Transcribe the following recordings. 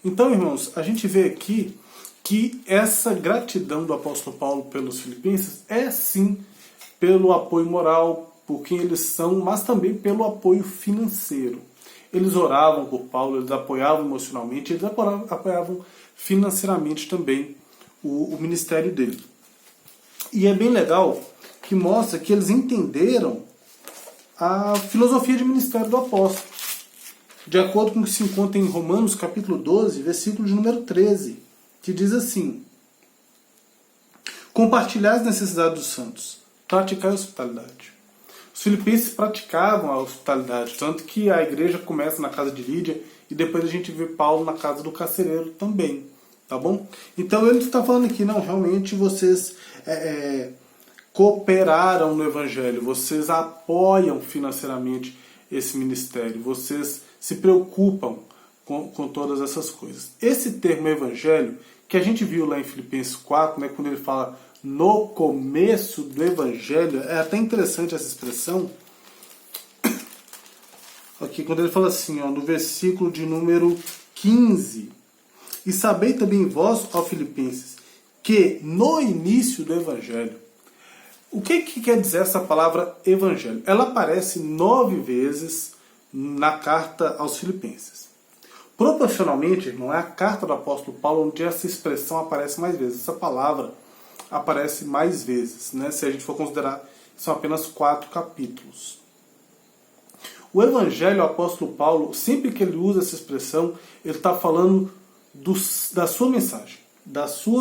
Então, irmãos, a gente vê aqui que essa gratidão do apóstolo Paulo pelos filipenses é sim pelo apoio moral, por quem eles são, mas também pelo apoio financeiro. Eles oravam por Paulo, eles apoiavam emocionalmente, eles apoiavam financeiramente também o ministério dele. E é bem legal que mostra que eles entenderam a filosofia de ministério do apóstolo. De acordo com o que se encontra em Romanos capítulo 12, versículo de número 13, que diz assim: compartilhar as necessidades dos santos, praticar a hospitalidade. Os filipenses praticavam a hospitalidade, tanto que a igreja começa na casa de Lídia e depois a gente vê Paulo na casa do carcereiro também, tá bom? Então ele está falando aqui, não, realmente vocês cooperaram no evangelho, vocês apoiam financeiramente esse ministério, vocês se preocupam com todas essas coisas. Esse termo evangelho, que a gente viu lá em Filipenses 4, né, quando ele fala no começo do evangelho, é até interessante essa expressão, aqui, quando ele fala assim, ó, no versículo de número 15, e sabei também vós, ó Filipenses, que no início do evangelho, o que quer dizer essa palavra evangelho? Ela aparece 9 vezes na carta aos Filipenses. Proporcionalmente, irmão, é a carta do apóstolo Paulo onde essa expressão aparece mais vezes. Essa palavra aparece mais vezes, né? Se a gente for considerar, são apenas 4 capítulos. O evangelho, o apóstolo Paulo, sempre que ele usa essa expressão, ele está falando da sua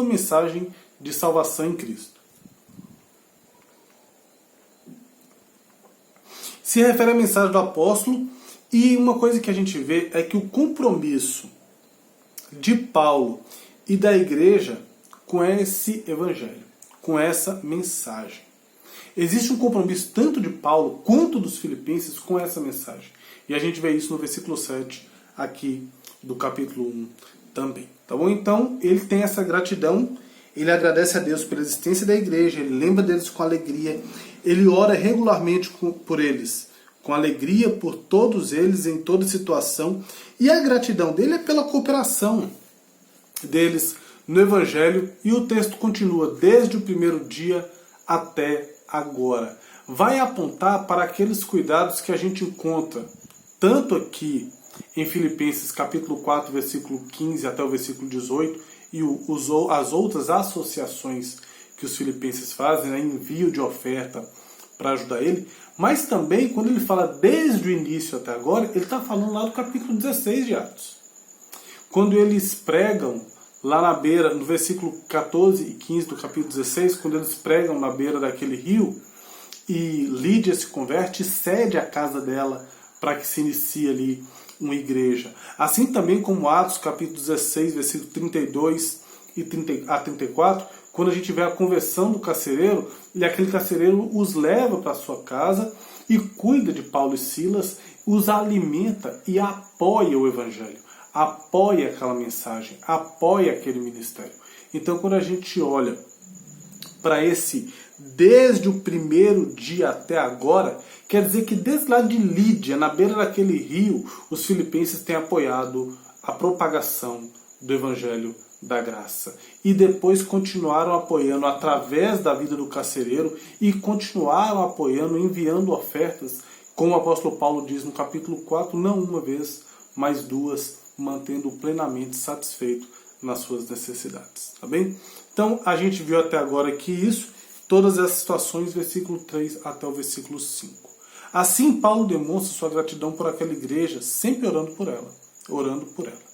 mensagem de salvação em Cristo. Se refere à mensagem do apóstolo, e uma coisa que a gente vê é que o compromisso de Paulo e da igreja com esse evangelho, com essa mensagem. Existe um compromisso tanto de Paulo quanto dos filipenses com essa mensagem. E a gente vê isso no versículo 7 aqui do capítulo 1 também. Tá bom? Então, ele tem essa gratidão, ele agradece a Deus pela existência da igreja, ele lembra deles com alegria, ele ora regularmente por eles, com alegria por todos eles em toda situação, e a gratidão dele é pela cooperação deles no Evangelho, e o texto continua desde o primeiro dia até agora. Vai apontar para aqueles cuidados que a gente encontra, tanto aqui em Filipenses capítulo 4, versículo 15 até o versículo 18, e as outras associações que os filipenses fazem, né, envio de oferta para ajudar ele, mas também quando ele fala desde o início até agora, ele está falando lá do capítulo 16 de Atos. Quando eles pregam lá na beira, no versículo 14 e 15 do capítulo 16, quando eles pregam na beira daquele rio, e Lídia se converte e cede a casa dela para que se inicie ali uma igreja. Assim também como Atos capítulo 16, versículo 32 a 34, quando a gente vê a conversão do carcereiro, e aquele carcereiro os leva para sua casa e cuida de Paulo e Silas, os alimenta e apoia o evangelho, apoia aquela mensagem, apoia aquele ministério. Então quando a gente olha para esse desde o primeiro dia até agora, quer dizer que desde lá de Lídia, na beira daquele rio, os filipenses têm apoiado a propagação do evangelho da graça. E depois continuaram apoiando através da vida do carcereiro e continuaram apoiando, enviando ofertas, como o apóstolo Paulo diz no capítulo 4, não uma vez, mas 2, mantendo plenamente satisfeito nas suas necessidades. Tá bem? Então a gente viu até agora aqui isso, todas essas situações, versículo 3 até o versículo 5. Assim Paulo demonstra sua gratidão por aquela igreja, sempre orando por ela.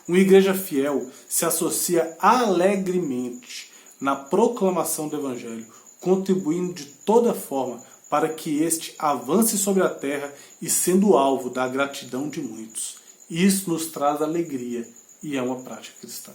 Uma igreja fiel se associa alegremente na proclamação do Evangelho, contribuindo de toda forma para que este avance sobre a terra e sendo alvo da gratidão de muitos. Isso nos traz alegria e é uma prática cristã.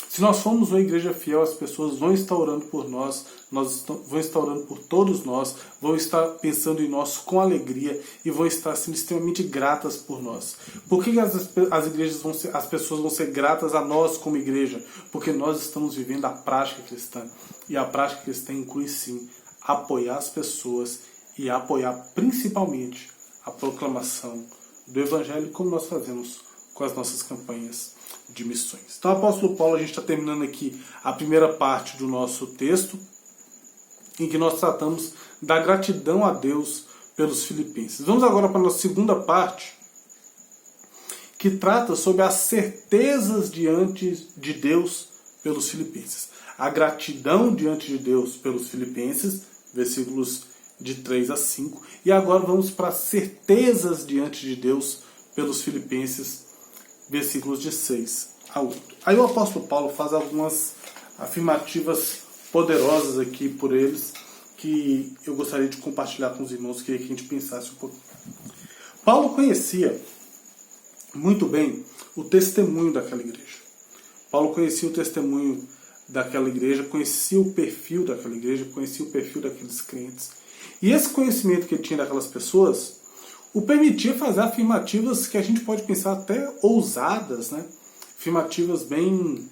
Se nós formos uma igreja fiel, as pessoas vão estar orando por nós, vão estar orando por todos nós, vão estar pensando em nós com alegria e vão estar sendo extremamente gratas por nós. Por que as pessoas vão ser gratas a nós como igreja? Porque nós estamos vivendo a prática cristã. E a prática cristã inclui sim apoiar as pessoas e apoiar principalmente a proclamação do Evangelho, como nós fazemos com as nossas campanhas de missões. Então, apóstolo Paulo, a gente está terminando aqui a primeira parte do nosso texto, em que nós tratamos da gratidão a Deus pelos filipenses. Vamos agora para a nossa segunda parte, que trata sobre as certezas diante de Deus pelos filipenses. A gratidão diante de Deus pelos filipenses, versículos de 3 a 5. E agora vamos para as certezas diante de Deus pelos filipenses, versículos de 6 a 8. Aí o apóstolo Paulo faz algumas afirmativas poderosas aqui por eles, que eu gostaria de compartilhar com os irmãos, queria que a gente pensasse um pouquinho. Paulo conhecia muito bem o testemunho daquela igreja. Paulo conhecia o testemunho daquela igreja, conhecia o perfil daquela igreja, conhecia o perfil daqueles crentes. E esse conhecimento que ele tinha daquelas pessoas o permitia fazer afirmativas que a gente pode pensar até ousadas, né? Afirmativas bem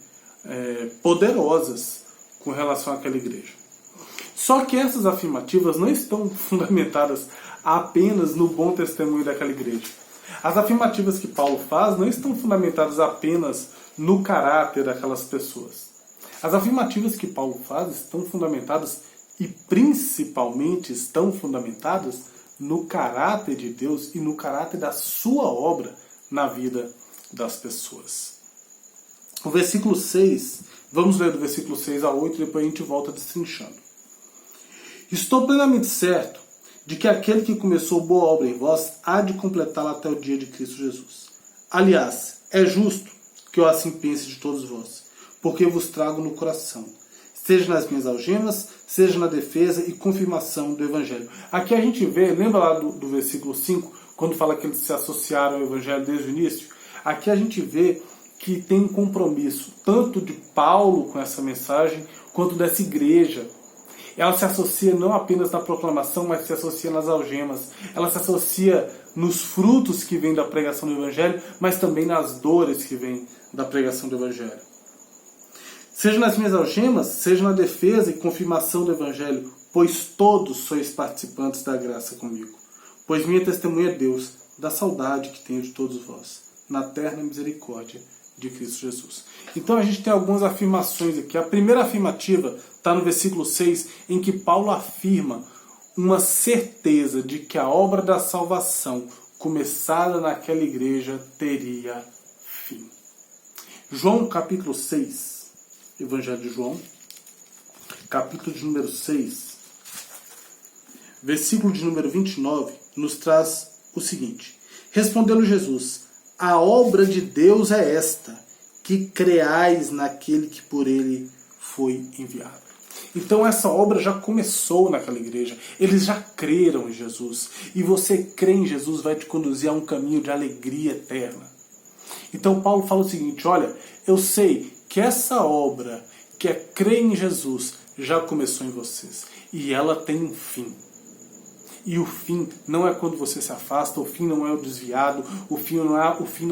poderosas com relação àquela igreja. Só que essas afirmativas não estão fundamentadas apenas no bom testemunho daquela igreja. As afirmativas que Paulo faz não estão fundamentadas apenas no caráter daquelas pessoas. As afirmativas que Paulo faz estão fundamentadas e principalmente estão fundamentadas no caráter de Deus e no caráter da sua obra na vida das pessoas. O versículo 6, vamos ler do versículo 6 a 8 e depois a gente volta destrinchando. Estou plenamente certo de que aquele que começou boa obra em vós há de completá-la até o dia de Cristo Jesus. Aliás, é justo que eu assim pense de todos vós, porque eu vos trago no coração, seja nas minhas algemas, seja na defesa e confirmação do Evangelho. Aqui a gente vê, lembra lá do versículo 5, quando fala que eles se associaram ao Evangelho desde o início? Aqui a gente vê que tem um compromisso, tanto de Paulo com essa mensagem, quanto dessa igreja. Ela se associa não apenas na proclamação, mas se associa nas algemas. Ela se associa nos frutos que vêm da pregação do Evangelho, mas também nas dores que vêm da pregação do Evangelho. Seja nas minhas algemas, seja na defesa e confirmação do Evangelho, pois todos sois participantes da graça comigo. Pois minha testemunha é Deus, da saudade que tenho de todos vós, na terna misericórdia de Cristo Jesus. Então a gente tem algumas afirmações aqui. A primeira afirmativa está no versículo 6, em que Paulo afirma uma certeza de que a obra da salvação começada naquela igreja teria fim. João capítulo 6, Evangelho de João, capítulo de número 6, versículo de número 29, nos traz o seguinte: respondeu Jesus: a obra de Deus é esta, que creais naquele que por ele foi enviado. Então essa obra já começou naquela igreja. Eles já creram em Jesus. E você crer em Jesus vai te conduzir a um caminho de alegria eterna. Então Paulo fala o seguinte: olha, eu sei que essa obra, que é crer em Jesus, já começou em vocês. E ela tem um fim. E o fim não é quando você se afasta, o fim não é o desviado, o fim não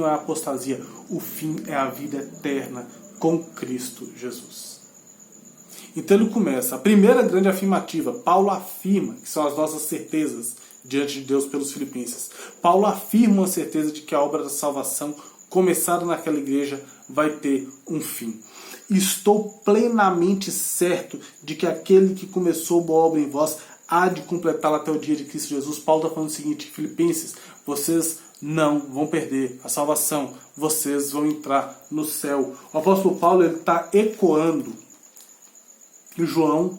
é a apostasia. O fim é a vida eterna com Cristo Jesus. Então ele começa, a primeira grande afirmativa, Paulo afirma, que são as nossas certezas diante de Deus pelos filipenses. Paulo afirma a certeza de que a obra da salvação começada naquela igreja vai ter um fim. Estou plenamente certo de que aquele que começou boa obra em vós há de completá-la até o dia de Cristo Jesus. Paulo está falando o seguinte: filipenses, vocês não vão perder a salvação, vocês vão entrar no céu. O apóstolo Paulo está ecoando em João,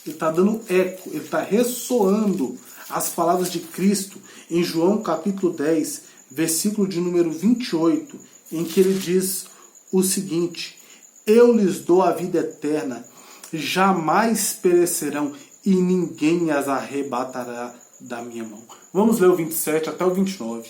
ele está dando eco, ele está ressoando as palavras de Cristo em João capítulo 10, versículo de número 28, em que ele diz o seguinte: eu lhes dou a vida eterna, jamais perecerão e ninguém as arrebatará da minha mão. Vamos ler o 27 até o 29.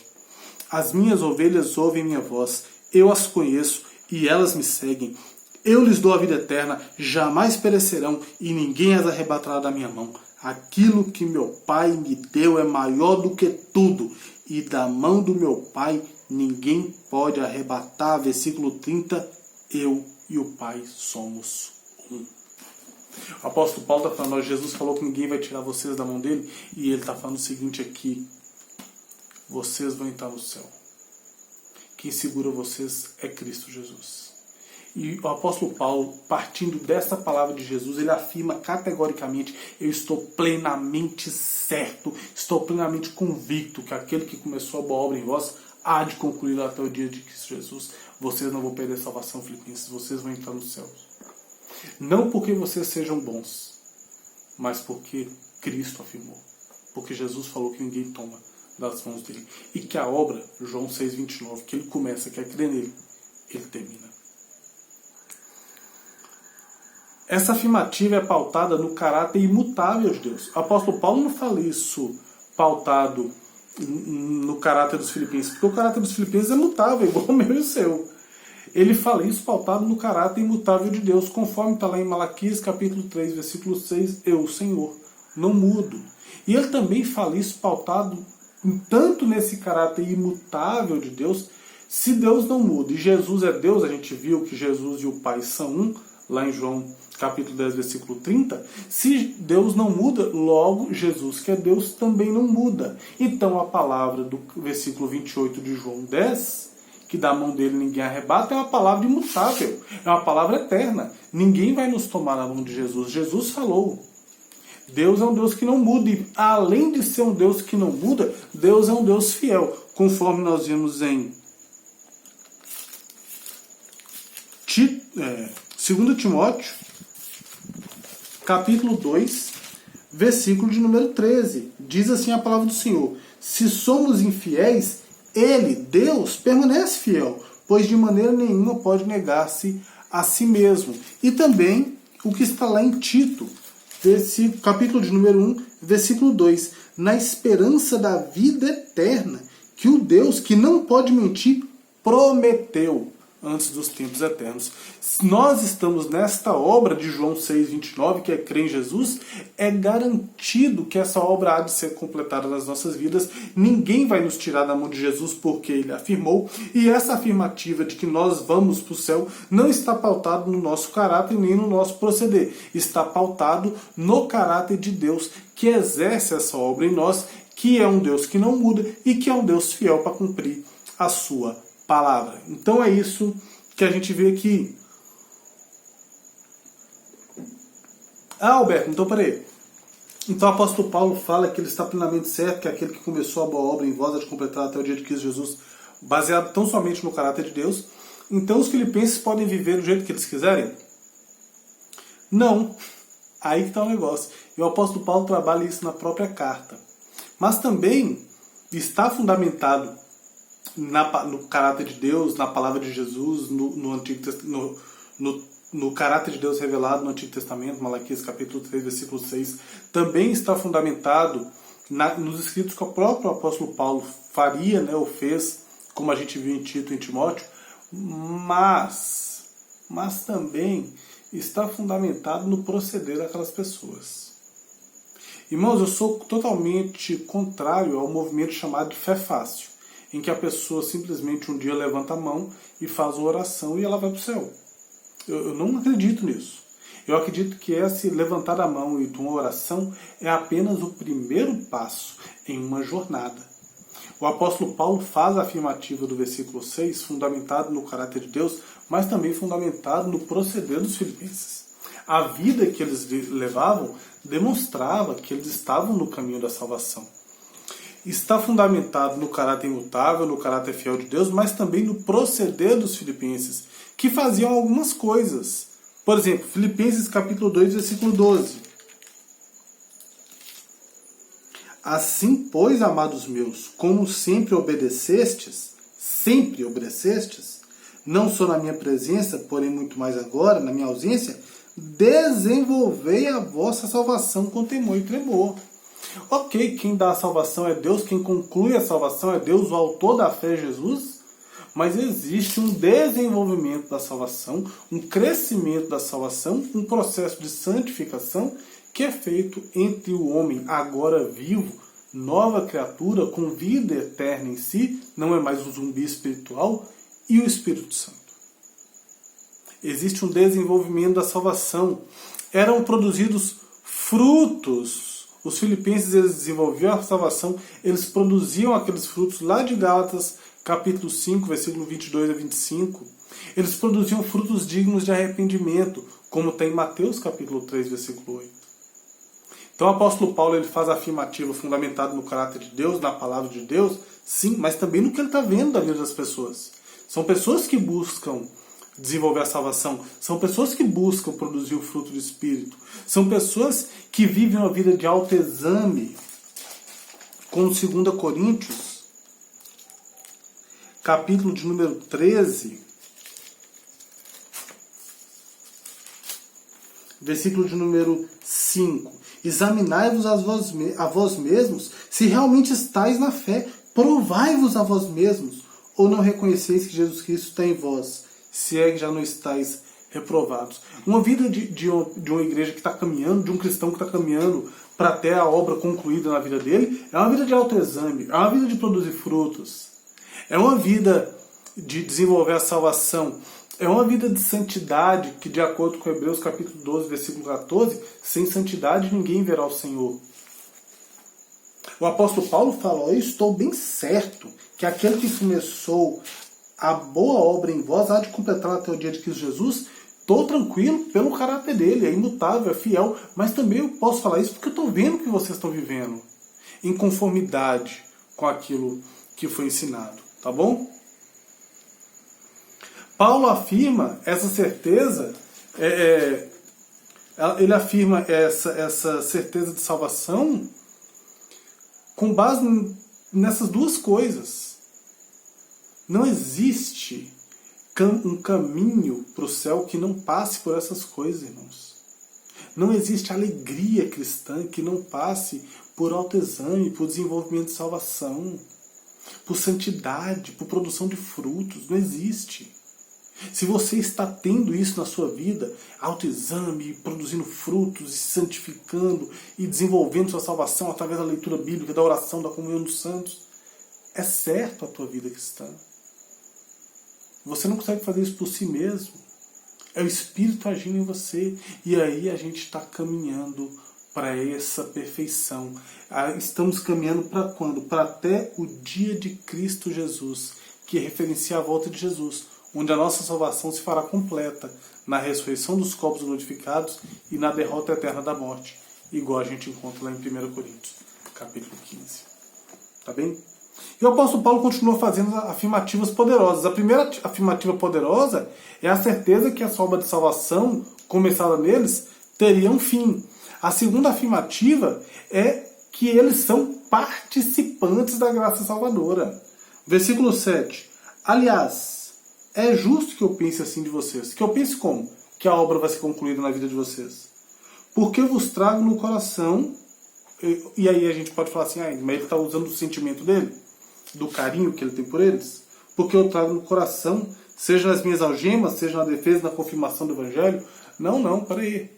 As minhas ovelhas ouvem minha voz, eu as conheço e elas me seguem. Eu lhes dou a vida eterna, jamais perecerão e ninguém as arrebatará da minha mão. Aquilo que meu Pai me deu é maior do que tudo, e da mão do meu Pai ninguém pode arrebatar. Versículo 30, eu e o Pai somos um. O apóstolo Paulo está falando, Jesus falou que ninguém vai tirar vocês da mão dele, e ele está falando o seguinte aqui: vocês vão entrar no céu. quem segura vocês é Cristo Jesus. E o apóstolo Paulo, partindo dessa palavra de Jesus, ele afirma categoricamente: eu estou plenamente certo, estou plenamente convicto que aquele que começou a boa obra em vós há de concluir até o dia de Cristo Jesus. Vocês não vão perder a salvação, filipenses, vocês vão entrar nos céus. Não porque vocês sejam bons, mas porque Cristo afirmou. Porque Jesus falou que ninguém toma das mãos dele. E que a obra, João 6,29, que ele começa, que é crer nele, ele termina. Essa afirmativa é pautada no caráter imutável de Deus. O apóstolo Paulo não fala isso pautado no caráter dos filipenses, porque o caráter dos filipenses é mutável, igual o meu e o seu. Ele fala isso pautado no caráter imutável de Deus, conforme está lá em Malaquias capítulo 3, versículo 6, eu, o Senhor, não mudo. E ele também fala isso pautado tanto nesse caráter imutável de Deus, se Deus não muda, e Jesus é Deus, a gente viu que Jesus e o Pai são um, lá em João capítulo 10, versículo 30, se Deus não muda, logo Jesus, que é Deus, também não muda. Então a palavra do versículo 28 de João 10, que da mão dele ninguém arrebata, é uma palavra imutável, é uma palavra eterna. Ninguém vai nos tomar na mão de Jesus. Jesus falou. Deus é um Deus que não muda, e além de ser um Deus que não muda, Deus é um Deus fiel, conforme nós vimos em 2 Timóteo, capítulo 2, versículo de número 13. Diz assim a palavra do Senhor: se somos infiéis, Ele, Deus, permanece fiel, pois de maneira nenhuma pode negar-se a si mesmo. E também o que está lá em Tito, capítulo de número 1, versículo 2. Na esperança da vida eterna, que o Deus que não pode mentir prometeu antes dos tempos eternos. Nós estamos nesta obra de João 6,29, que é crer em Jesus, é garantido que essa obra há de ser completada nas nossas vidas. Ninguém vai nos tirar da mão de Jesus, porque ele afirmou, e essa afirmativa de que nós vamos para o céu não está pautado no nosso caráter nem no nosso proceder, está pautado no caráter de Deus, que exerce essa obra em nós, que é um Deus que não muda e que é um Deus fiel para cumprir a sua palavra. Então é isso que a gente vê aqui. Alberto, então peraí. Então o apóstolo Paulo fala que ele está plenamente certo, que aquele que começou a boa obra em vós há de completar até o dia de Cristo Jesus, baseado tão somente no caráter de Deus. Então os filipenses podem viver do jeito que eles quiserem? Não. Aí que está o negócio. E o apóstolo Paulo trabalha isso na própria carta. Mas também está fundamentado no caráter de Deus, na palavra de Jesus, no caráter de Deus revelado no Antigo Testamento, Malaquias capítulo 3, versículo 6, também está fundamentado nos escritos que o próprio apóstolo Paulo faria, né, ou fez, como a gente viu em Tito e em Timóteo, mas também está fundamentado no proceder daquelas pessoas. Irmãos, eu sou totalmente contrário ao movimento chamado de fé fácil, em que a pessoa simplesmente um dia levanta a mão e faz uma oração e ela vai para o céu. Eu não acredito nisso. Eu acredito que esse levantar a mão e uma oração é apenas o primeiro passo em uma jornada. O apóstolo Paulo faz a afirmativa do versículo 6, fundamentado no caráter de Deus, mas também fundamentado no proceder dos filipenses. A vida que eles levavam demonstrava que eles estavam no caminho da salvação. Está fundamentado no caráter imutável, no caráter fiel de Deus, mas também no proceder dos filipenses, que faziam algumas coisas. Por exemplo, Filipenses capítulo 2, versículo 12. Assim, pois, amados meus, como sempre obedecestes, não só na minha presença, porém muito mais agora, na minha ausência, desenvolvei a vossa salvação com temor e tremor. Ok, quem dá a salvação é Deus, quem conclui a salvação é Deus, o autor da fé é Jesus, mas existe um desenvolvimento da salvação, um crescimento da salvação, um processo de santificação que é feito entre o homem agora vivo, nova criatura, com vida eterna em si, não é mais um zumbi espiritual, e o Espírito Santo. Existe um desenvolvimento da salvação. Eram produzidos frutos. Os filipenses, eles desenvolviam a salvação, eles produziam aqueles frutos lá de Gálatas, capítulo 5, versículo 22 a 25, eles produziam frutos dignos de arrependimento, como tem em Mateus capítulo 3, versículo 8. Então o apóstolo Paulo ele faz a afirmativa fundamentado no caráter de Deus, na palavra de Deus, sim, mas também no que ele está vendo da vida das pessoas. São pessoas que buscam desenvolver a salvação, são pessoas que buscam produzir o fruto do Espírito, são pessoas que vivem uma vida de autoexame, como 2 Coríntios, capítulo de número 13, versículo de número 5. Examinai-vos a vós mesmos, se realmente estáis na fé. Provai-vos a vós mesmos, ou não reconheceis que Jesus Cristo está em vós, se é que já não estáis reprovados. Uma vida de uma igreja que está caminhando, de um cristão que está caminhando para ter a obra concluída na vida dele, é uma vida de autoexame, é uma vida de produzir frutos, é uma vida de desenvolver a salvação, é uma vida de santidade que, de acordo com Hebreus capítulo 12, versículo 14, sem santidade ninguém verá o Senhor. O apóstolo Paulo fala: eu estou bem certo que aquele que começou a boa obra em vós há de completar até o dia de Cristo Jesus. Estou tranquilo pelo caráter dele, é imutável, é fiel, mas também eu posso falar isso porque eu estou vendo que vocês estão vivendo em conformidade com aquilo que foi ensinado, tá bom? Paulo afirma essa certeza, ele afirma essa certeza de salvação com base nessas duas coisas. Não existe um caminho para o céu que não passe por essas coisas, irmãos. Não existe alegria cristã que não passe por autoexame, por desenvolvimento de salvação, por santidade, por produção de frutos. Não existe. Se você está tendo isso na sua vida, autoexame, produzindo frutos, e se santificando e desenvolvendo sua salvação através da leitura bíblica, da oração, da comunhão dos santos, é certo a tua vida cristã. Você não consegue fazer isso por si mesmo. É o Espírito agindo em você. E aí a gente está caminhando para essa perfeição. Estamos caminhando para quando? Para até o dia de Cristo Jesus, que referencia a volta de Jesus, onde a nossa salvação se fará completa na ressurreição dos corpos glorificados e na derrota eterna da morte, igual a gente encontra lá em 1 Coríntios, capítulo 15. Tá bem? E o apóstolo Paulo continua fazendo afirmativas poderosas. A primeira afirmativa poderosa é a certeza que essa obra de salvação, começada neles, teria um fim. A segunda afirmativa é que eles são participantes da graça salvadora. Versículo 7. Aliás, é justo que eu pense assim de vocês. Que eu pense como? Que a obra vai ser concluída na vida de vocês. Porque eu vos trago no coração. E aí a gente pode falar assim, mas ele está usando o sentimento dele? Do carinho que ele tem por eles? Porque eu trago no coração, seja nas minhas algemas, seja na defesa, na confirmação do Evangelho. Não, peraí.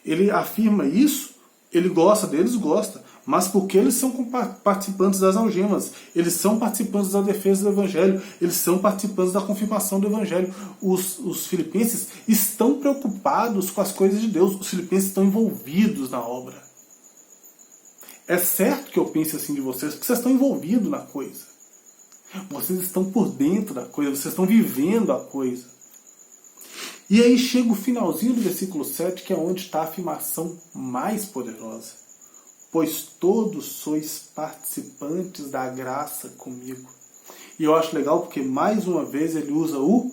Ele afirma isso, ele gosta deles, gosta. Mas porque eles são participantes das algemas, eles são participantes da defesa do Evangelho, eles são participantes da confirmação do Evangelho. Os filipenses estão preocupados com as coisas de Deus, os filipenses estão envolvidos na obra. É certo que eu pense assim de vocês, porque vocês estão envolvidos na coisa. Vocês estão por dentro da coisa, vocês estão vivendo a coisa. E aí chega o finalzinho do versículo 7, que é onde está a afirmação mais poderosa. Pois todos sois participantes da graça comigo. E eu acho legal porque mais uma vez ele usa o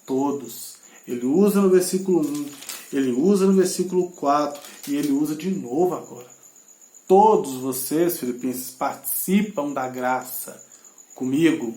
todos. Ele usa no versículo 1, ele usa no versículo 4 e ele usa de novo agora. Todos vocês, filipenses, participam da graça comigo.